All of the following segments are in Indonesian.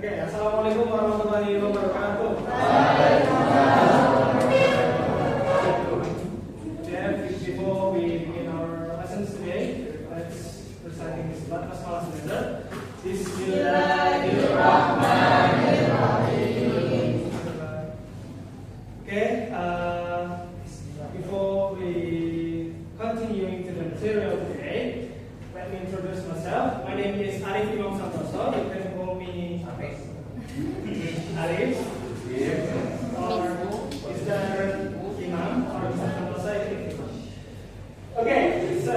Oke, assalamualaikum warahmatullahi wabarakatuh. Before we begin our lessons today, let's reciting this basmalah together. Bismillahirrahmanirrahim. Okay, before we continuing to the material today, let me introduce myself. My name is Arif Imam Santoso. You can call me Arif. Or is there Imam or Santoso? Okay, so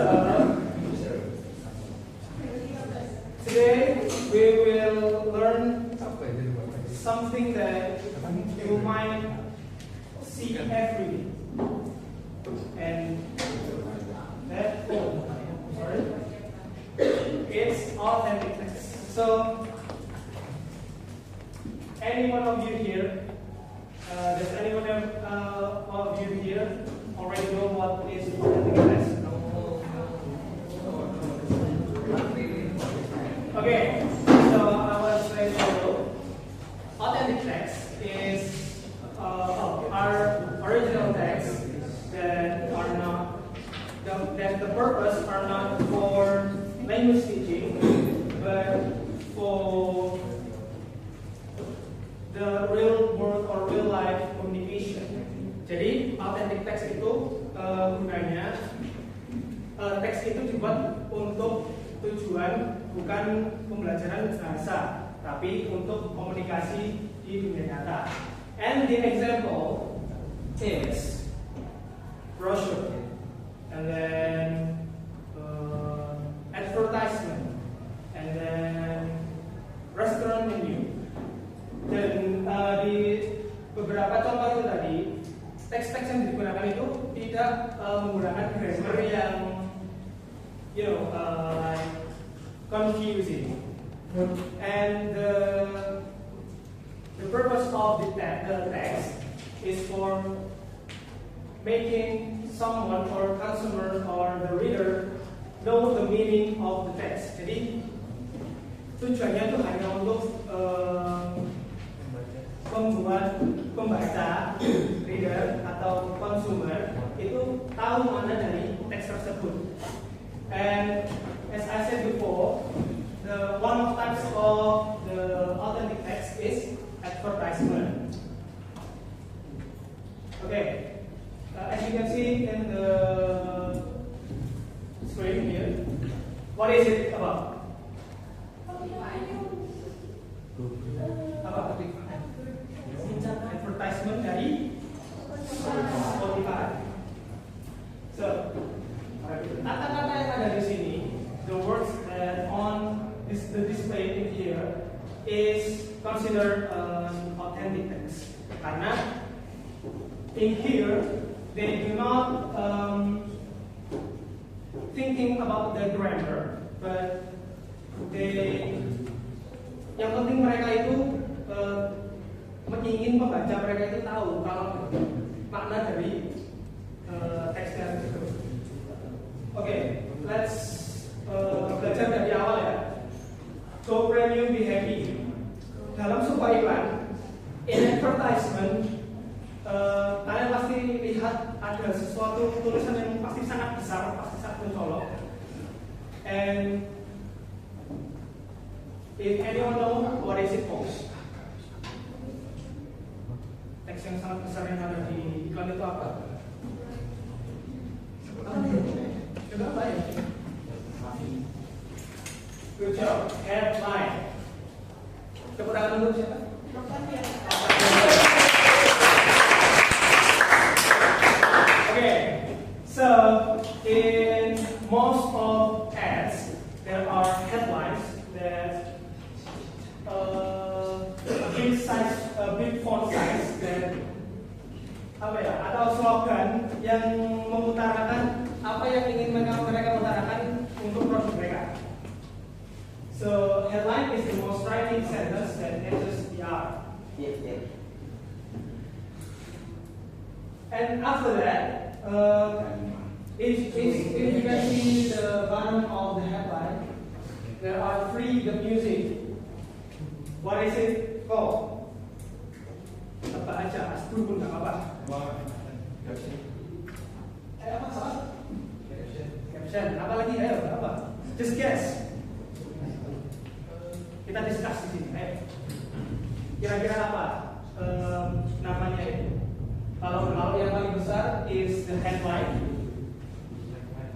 today we will learn something that you might see every day, and that it's authentic text. So, any one of you here, does anyone of you here already know what is authentic text? Okay, so I was saying authentic text is our original text that are not that the purpose are not for language teaching, but for the real world or real life communication. Jadi authentic text itu gunanya teks itu dibuat untuk tujuan bukan pembelajaran bahasa, tapi untuk komunikasi di dunia nyata. And the example is brochure, and then advertisement, and then restaurant menu. Dan di beberapa contoh itu tadi, teks-teks yang digunakan itu tidak menggunakan grammar yang like confusing. And the purpose of the text is for making someone or consumer or the reader know the meaning of the text. Jadi tujuannya itu hanya untuk membuat pembaca, reader atau consumer itu tahu mana dari teks tersebut. And as I said before, the one of types of the authentic text is advertisement. Okay, as you can see in the screen here, what is it about? Apa? Advertisement dari Spotify. So, kata-kata yang ada di sini, the words that on the display in here is considered authentic text. Karena in here they do not thinking about the grammar, but yang penting mereka itu ingin pembaca mereka itu tahu kalau makna dari teksnya itu. Oke, let's belajar dari awal ya. Go premium, be happy. Dalam sebuah iklan, in advertisement, kalian pasti lihat ada sesuatu tulisan yang pasti sangat besar, pasti sangat mencolok. And if anyone know what is it called? Teks yang sangat besar yang ada di iklan itu apa? Coba apa ya? Good job. Headline. Tepuk tangan untuk siapa? Okay. So in most of ads, there are headlines that big font size that atau slogan yang mengutarakan apa yang ingin mereka utarakan untuk produk mereka. So headline is the most striking sentence that enters the art. And after that, if you can see the bottom of the headline, there are three the music. What is it called? Tebak aja, asbun pun nggak apa-apa. Apa salah? Caption. Apa lagi? Ayo, apa? Just guess. Kita discuss di sini. Ayo. Kira-kira apa namanya itu? Kalau yang paling besar is the headline.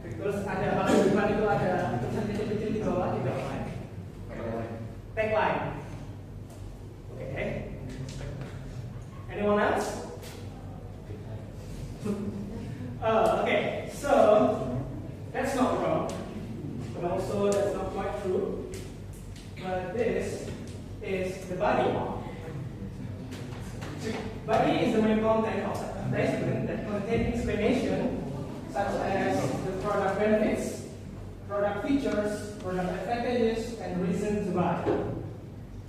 Terus ada kalau di depan itu ada tulisan kecil-kecil di bawah itu apa? Tagline. Okay. Anyone else? Okay. So that's not wrong, but also that's not quite true. But this is the body. Body is the main content of the advertisement that contains explanation such as the product benefits, product features, product advantages, and reasons to buy.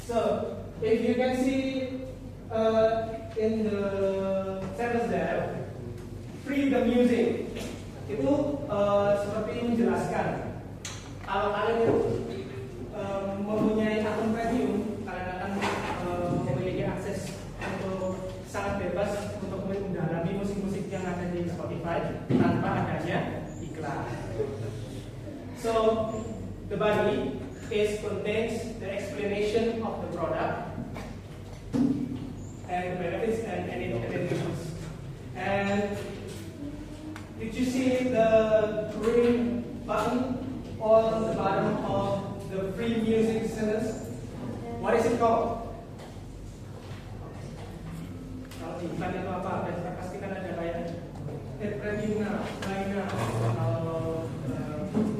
So, if you can see in the sentence there, freedom using itu seperti menjelaskan kalau kalian itu mempunyai akun premium, kalian akan memiliki akses untuk sangat bebas untuk mendalami musik-musik yang ada di Spotify tanpa adanya iklan. So the body contains the explanation of the product and the benefits and advantages. And did you see the green button on the bottom of the free music sentence? What is it called? Kalau di iklan itu apa? Pasti kan ada kayak premium now, buy now,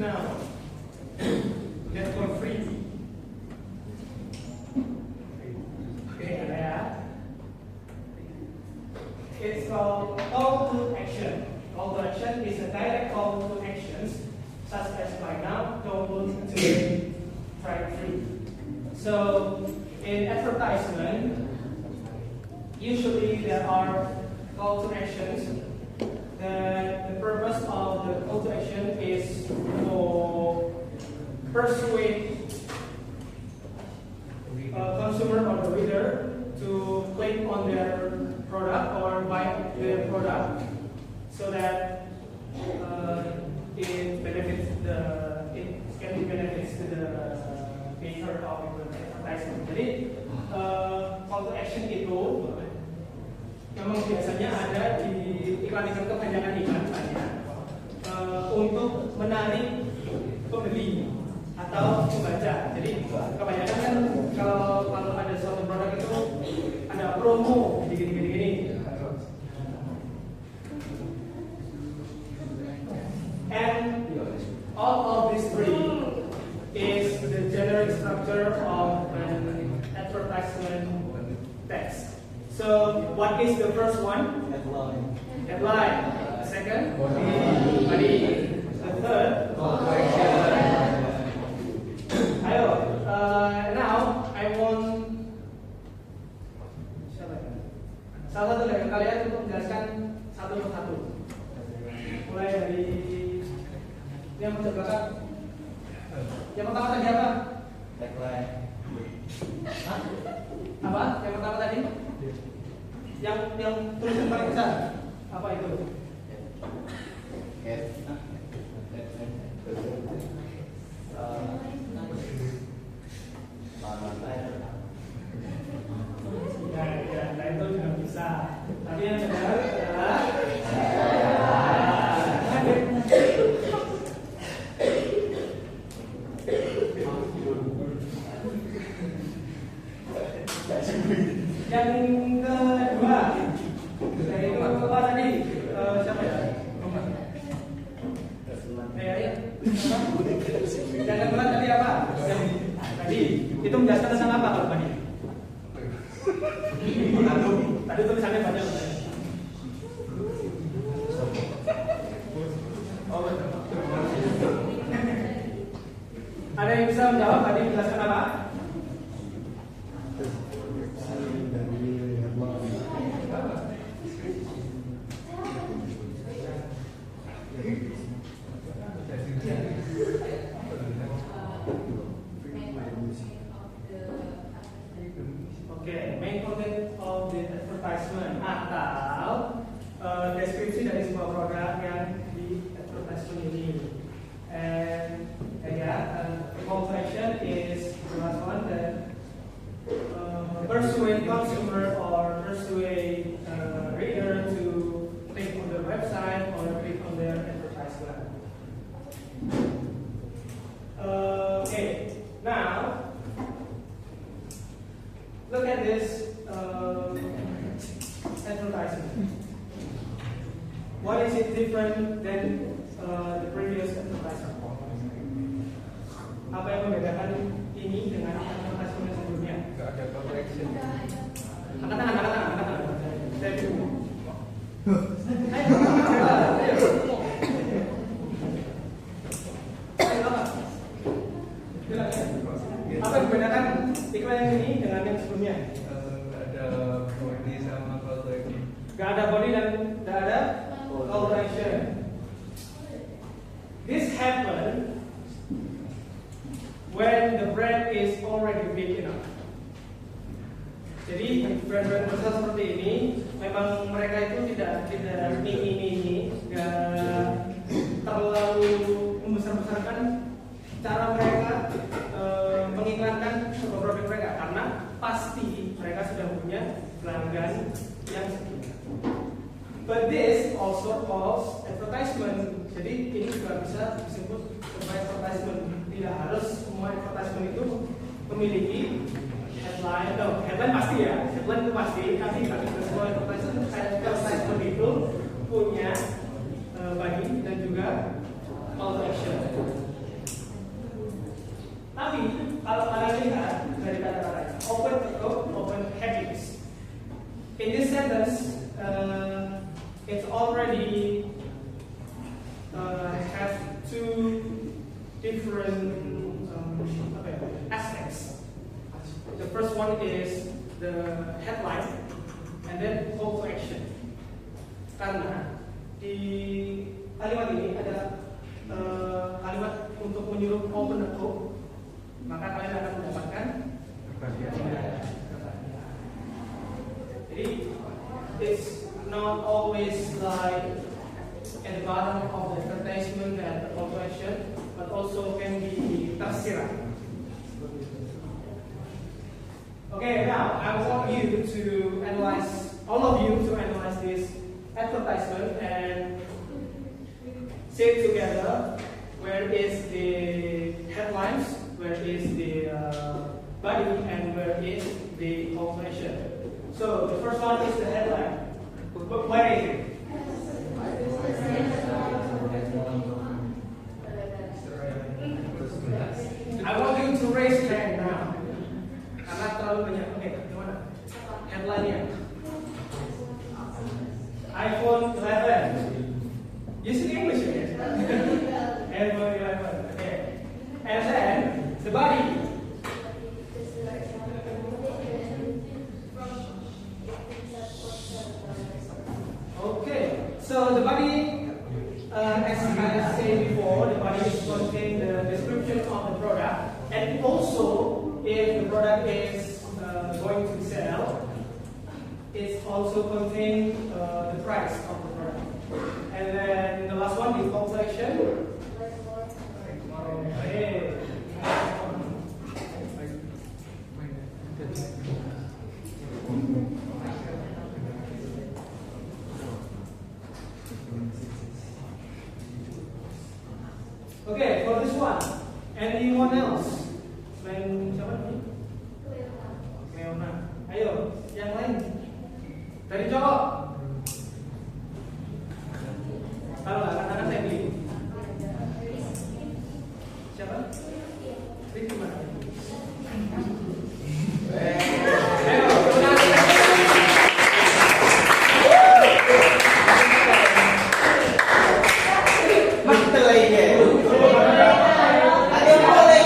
now, get for free. Okay, ada ya. It's called call to action. Call to action is a direct call to actions, such as buy now, download today, try free. So in advertisement, usually there are call to actions. The purpose of the call to action is to persuade a consumer or the reader to click on their product or buy their product, so that it can be benefits to the maker of the advertisement. Jadi call to action itu memang biasanya ada di iklan-iklan kepanjangan iklan banyak untuk menarik pembeli atau pembaca. Jadi kebanyakan kan kalau ada suatu produk itu ada promo gini. And all of these three is the generic structure of an advertisement text. So what is the first one? Headline. The second? Body. The third? Ayo. Now I want salah satu dari kalian untuk menjelaskan satu persatu. Mulai dari yang belakang. Yang pertama tadi apa? Tagline. Apa? Yang pertama tadi? Yang tulisan paling besar apa itu? Ya, itu juga bisa. Tapi yang benar adalah yang kedua, yaitu apa tadi? Siapa ya? Yang kedua tadi apa? Tadi itu menjelaskan tentang apa kalau tadi? Tadi tulisannya banyak. Ada yang bisa menjawab tadi menjelaskan apa? Oke, main content of the advertisement atau deskripsi dari sebuah produk yang di advertisement ini. And call to action is the last one, that persuade consumer or persuade reader to click on the website or click on their advertisement. Okay, now look at this advertisement. What is it different than the previous advertisement? Apa yang membedakan ini dengan advertisement sebelumnya? Nggak ada call to action. Angkat tangan. Saya dulu. Apa yang membedakan iklan yang ini dengan yang sebelumnya? Nggak ada body sama call to action. Gak ada body dan gak ada call to action. This happen when the brand is already big enough. Jadi brand-brand besar seperti ini memang mereka itu tidak mini, nggak terlalu membesar-besarkan cara mereka mengiklankan sebuah produk mereka, karena pasti mereka sudah punya pelanggan yang sekian. But this also calls advertisement. Jadi ini juga bisa disebut sebagai advertisement. Tidak harus semua advertisement itu memiliki headline. Headline pasti ya, headline itu pasti. Tapi semua advertisement itu punya body dan juga call to action. Tapi kalau kalian lihat dari kata-kata open habits, in this sentence it's already have two different aspects. The first one is the headline and then call to action. Karena di kalimat ini ada kalimat untuk menyuruh open the book, maka kalian akan mendapatkan jadi it's not always like at the bottom of the advertisement that the call to action, but also can be tersirat. Okay, now I want you to analyze, all of you to analyze this advertisement and say together where is the headlines, where is the body, and where is the call to action. So the first one is the headline. Where is it? I want you to raise hand now. Karena terlalu banyak. Oke, gimana? Headline-nya. iPhone 11. You speak English again? iPhone 11. Okay. And then the body. Okay. So the body, as I said before, the body is contain the description of the product, and also if the product is going to sell, it also contain the price of the product. And then the last one is call to action. Okay. Okay, for this one, anyone else? Selain siapa nih? Leona. Ayo, yang lain. Dari cowok. Kalau nggak katakan saya beli. Siapa? Riki mana? Ayo, Mas itu lagi. Ada yang boleh.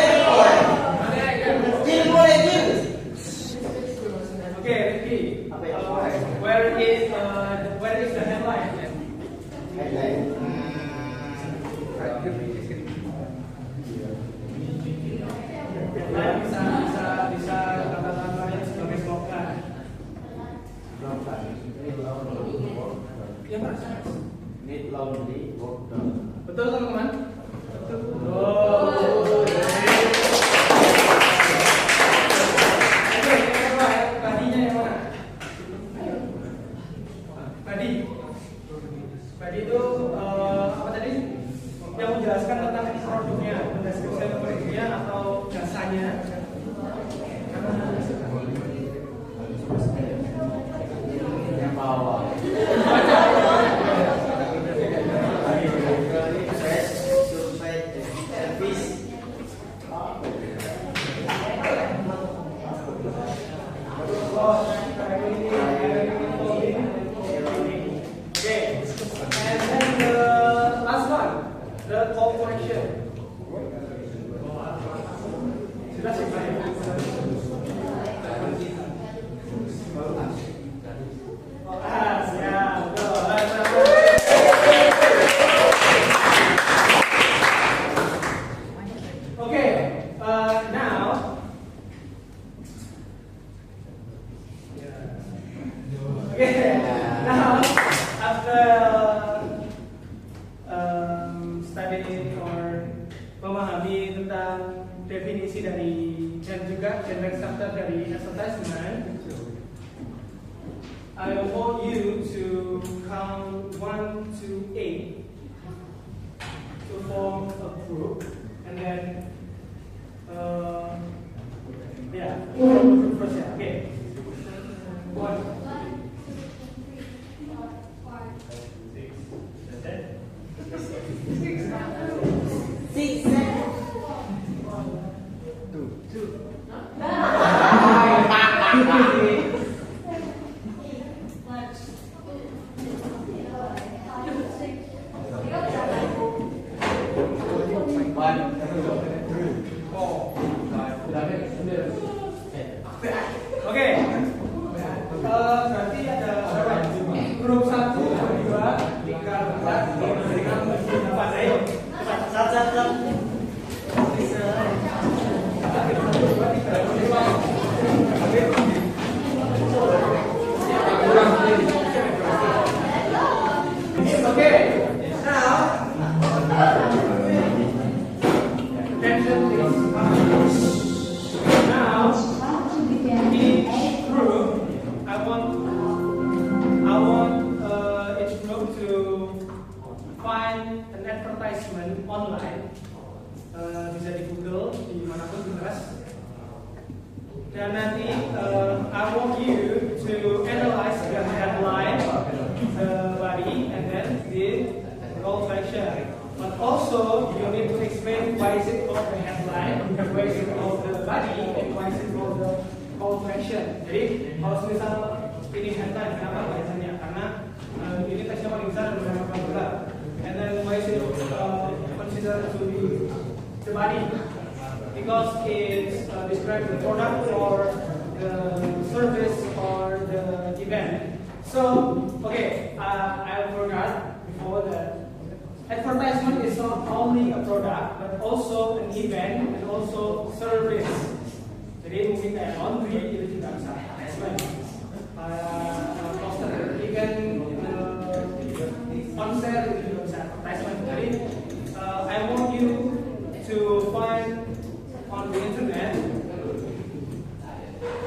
emphasize. Need laundry work done. Betul teman-teman? Betul. Oke, yang kedua ya, badinya yang mana? Badi itu apa tadi? Yang menjelaskan tentang produknya, mendeskripsikan produknya atau jasanya. Yang bawah. Studying or memahami tentang definisi dari dan juga genre structure dari advertisement, I want you to count 1 to 8 to form a group, and then first yeah, okay. 1. Oke, berarti ada grup 1, 2, 3, 4, 5, 6, 8. Ayo, cepat. An advertisement online, bisa di Google, dimanapun bebas. Dan nanti I want you to analyze the headline, the body, and then the call to action. But also you need to explain why is it called the headline, why is it called the body, and why is it called the call to action. Jadi kalau misal ini headline, kenapa biasanya? Karena ini teksnya paling besar dan paling berat. And then why is it considered to be the body? Because it describes the product or the service or the event. So, okay, I forgot before that advertisement is not only a product but also an event and also service. Jadi mungkin kayak laundry itu juga bisa advertisement. Poster event, konser itu juga bisa advertisement. Jadi I want you to find on the internet,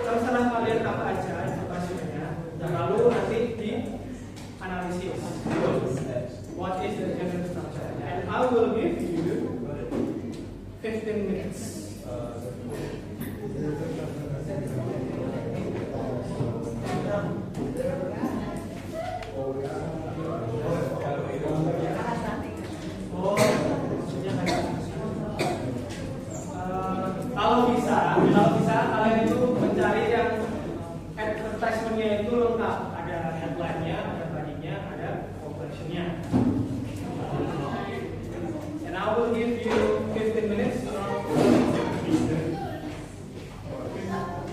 terserah kalian apa aja informasinya, dan lalu nanti di analisis what is the general structure, and I will give you 15 minutes. Kalau bisa kalian itu mencari yang advertisement-nya itu lengkap, ada headline-nya, ada body-nya, ada operation-nya. And I will give you 15 minutes.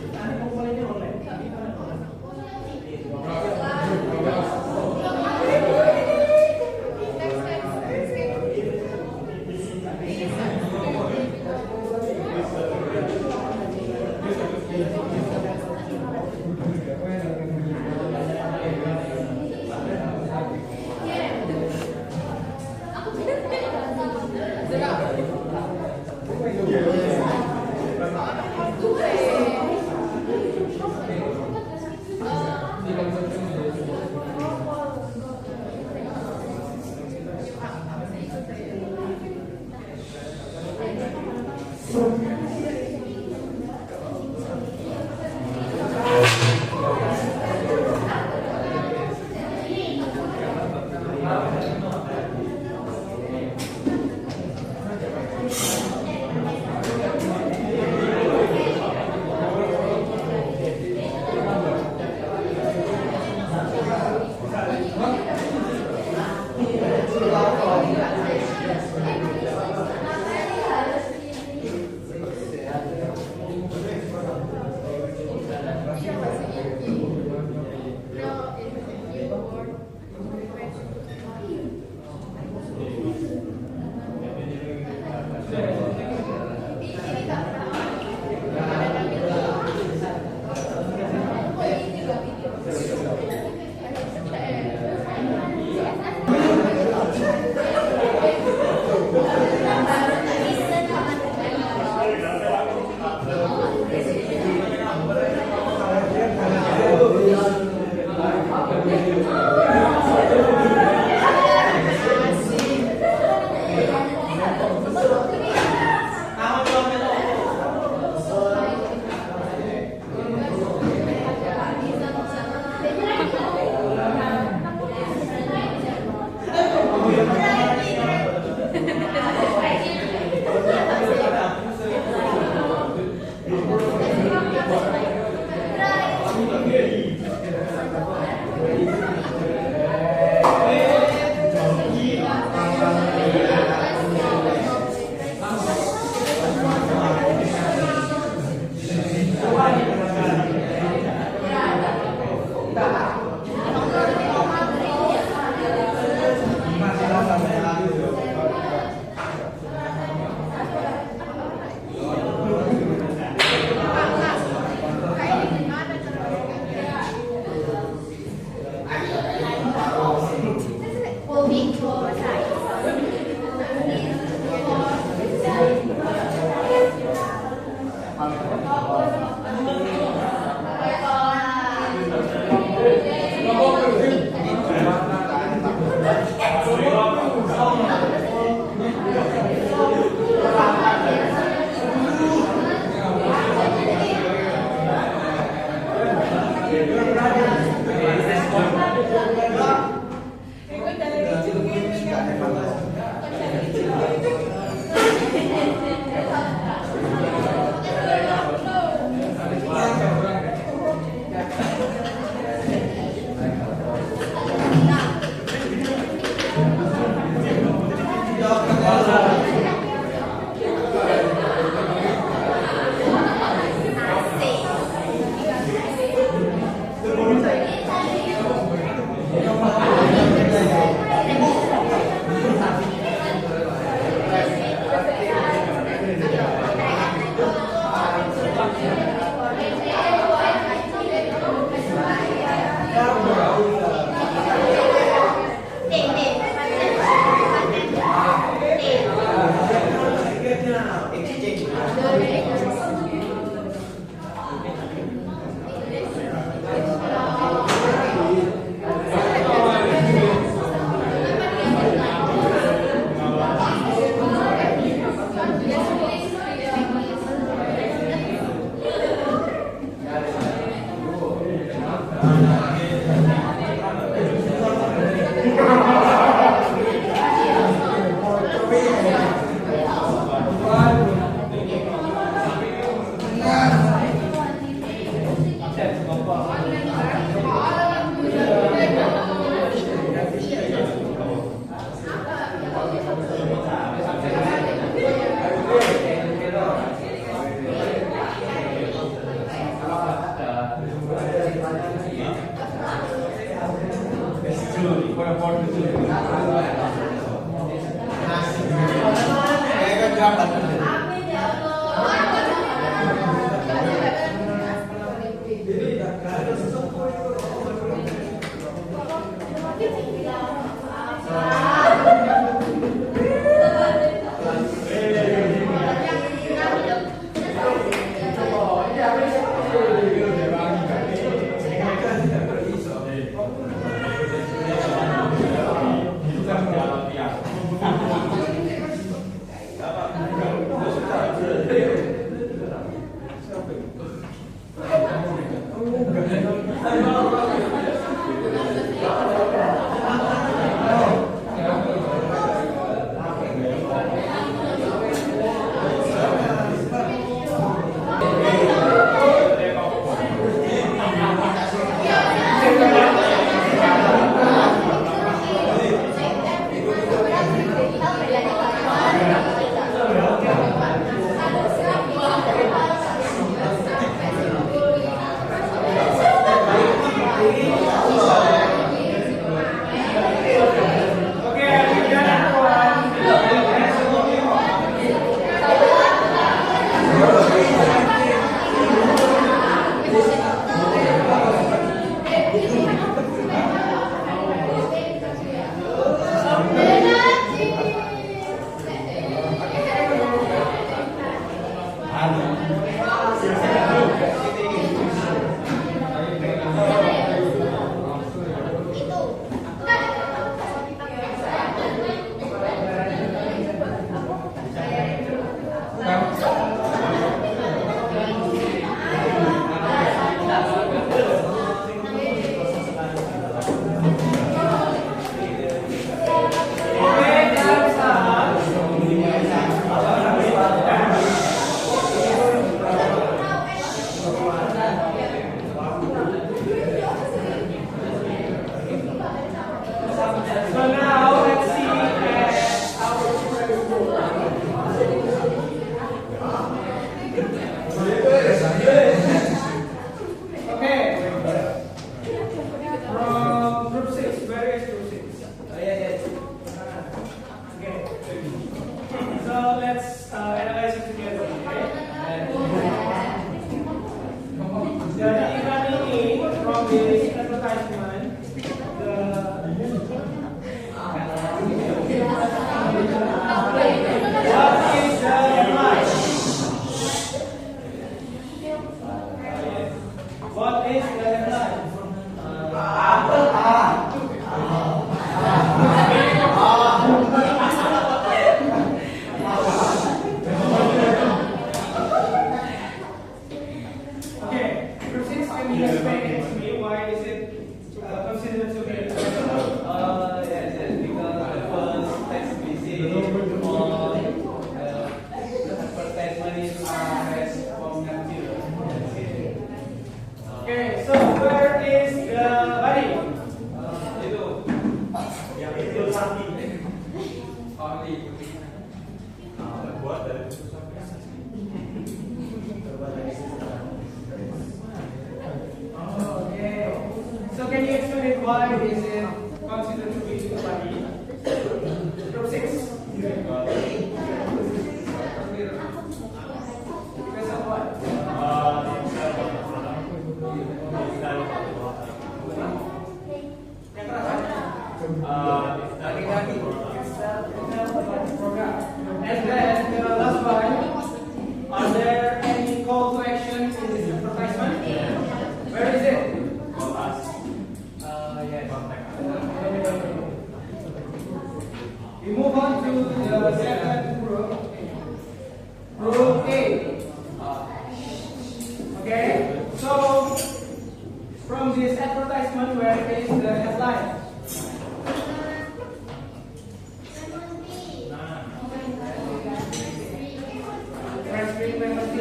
Nanti pengumpulannya online. What is the headline? Okay, group 6, can you explain it to me? Why is it considered to be Yes, because the first text message or advertisement is has from Neptune. Okay, so where is the body? Itu Itu sapi. only Buat dari Okay. So can you explain why is it considered to be the body? Group 6. Because of what? Yang terakhir. And then the last one, are there any call to action in this advertisement? Where is it? We move on to the second group. Group A. Okay, so from this advertisement, where is the headline? Transcript member C.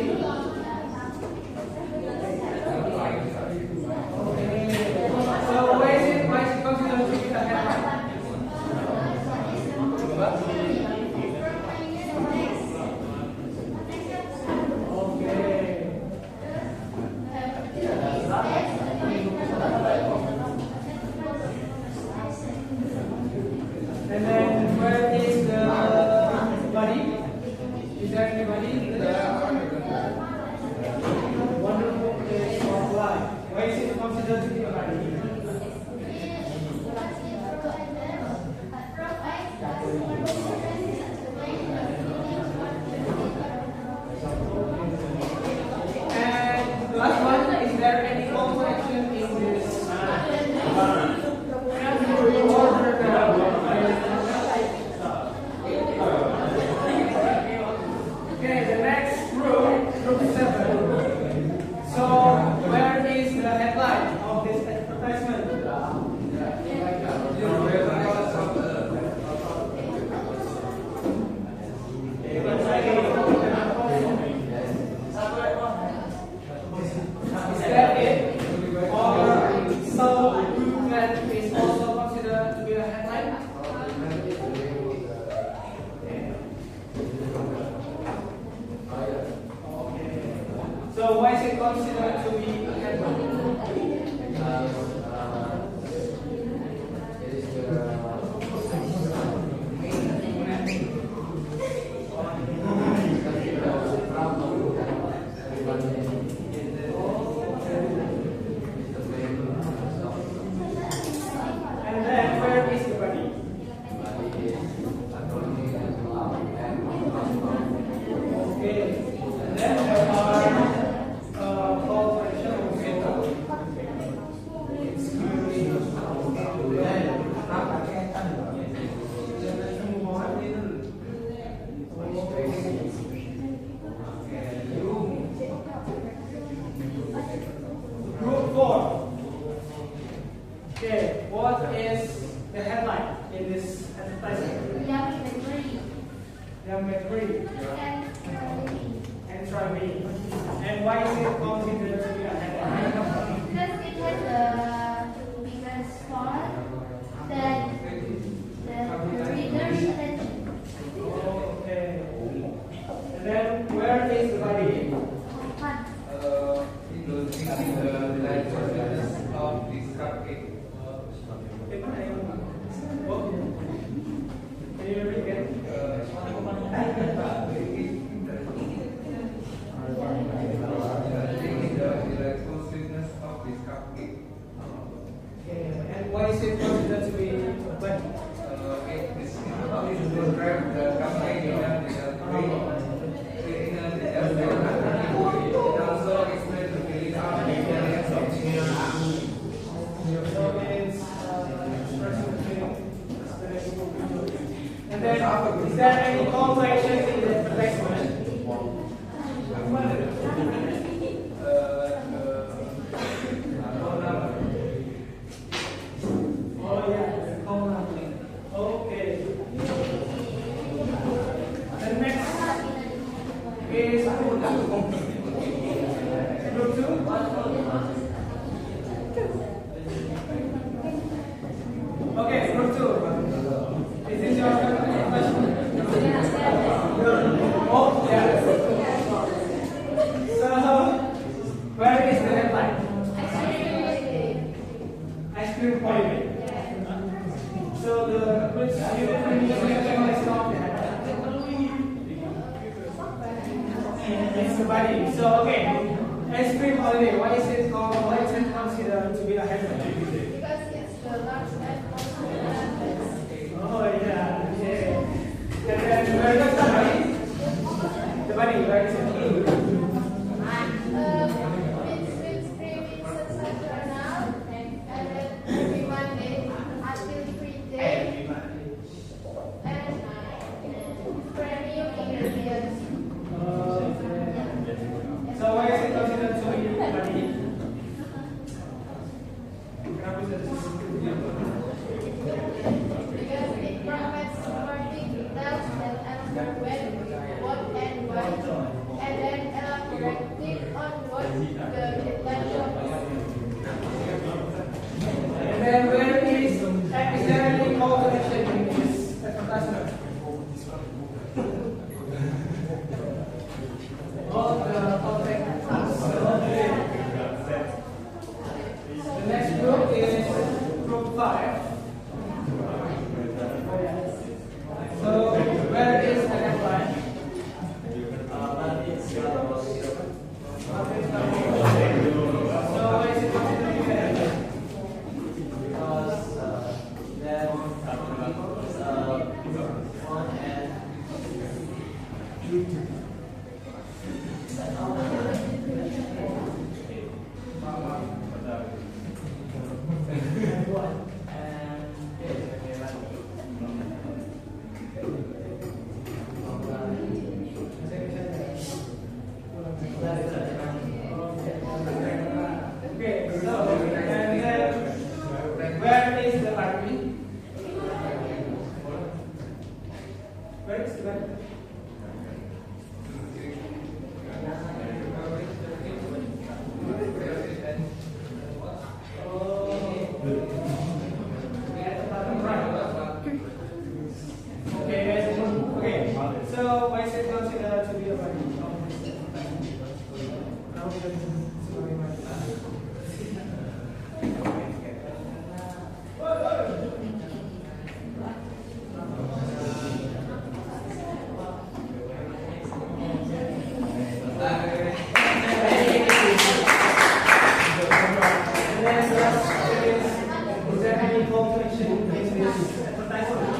So why is it considered to be the headline? Okay. And then where is the body? Is there anybody? Wonderful place of life. Why is it considered to be a body? And the last one, is there any call to action in this? Order Okay, the next group, group 7. So, where is the headline of this advertisement? Is that it? Or some movement is also considered to be a headline? So why is it considered to be a headline? And then where is the body? Okay. And then there are call to action. Group 4. Okay, what is the headline in this advertisement? Young McBride and try me. And why is it considered to be a headline? Because it has a bigger font that the reader's attention. Okay. And then where is the body? introducing the life process of this cupcake. Oh. Can you repeat again? The sweetness of this cupcake. And why is it considered to be wet? It is to describe the cupcake in a also explain the feeling of holiday? Why is it considered to be a headline? Because it's the last and most important. Oh yeah, okay. And then where is the bunny? The bunny, where is it? It's 3 weeks sensational, and then every Monday until free day, and premium ingredients. So why is it considered to be bunny? Kenapa bisa Because it provides supporting details that answer when, what, and why, and then elaborating on what the headline shows. And then where is there any call to action in this advertisement? All the contact. The next group is group 5. So where is the headline? So why is it considered to be a headline? Okay, so and then where is the army? Where is the army? Okay, so why is it considered to be a bunny? Is there any call to action in this advertisement?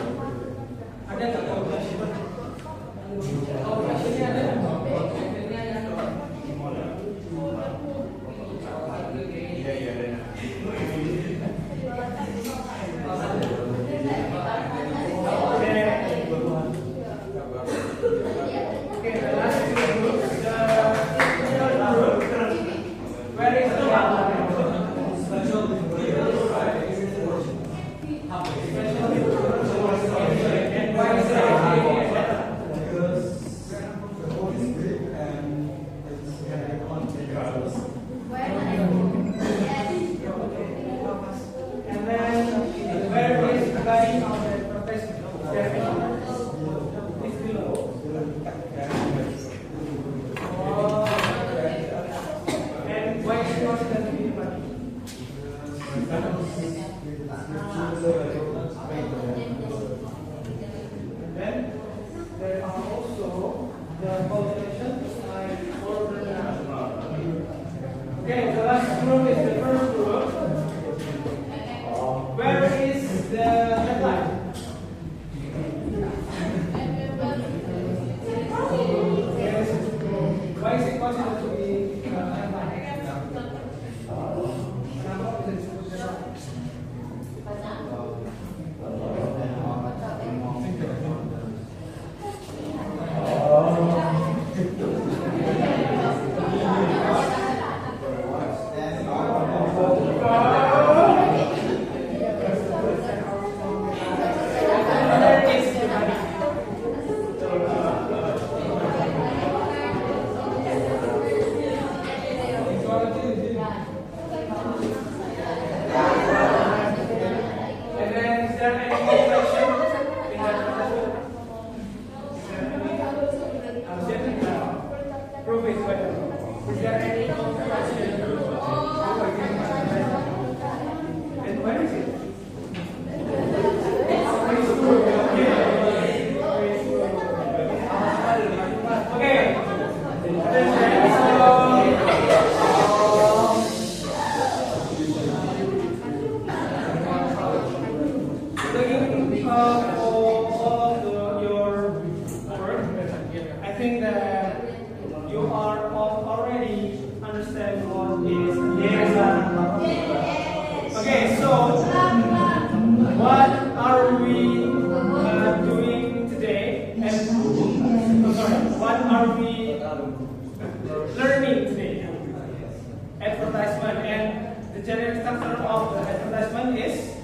Ada nggak call to action? Call to action-nya ada nggak? Okay, the last group, where is the and why is it? And then where is the body of the professor? It's below. And why is it considered to be the body? And then there are also the qualifications like order. Okay, the last group is the first group. Where is the headline? Yes. Why is it considered to be headline? Kenapa bisa disebut headline? of the advertisement is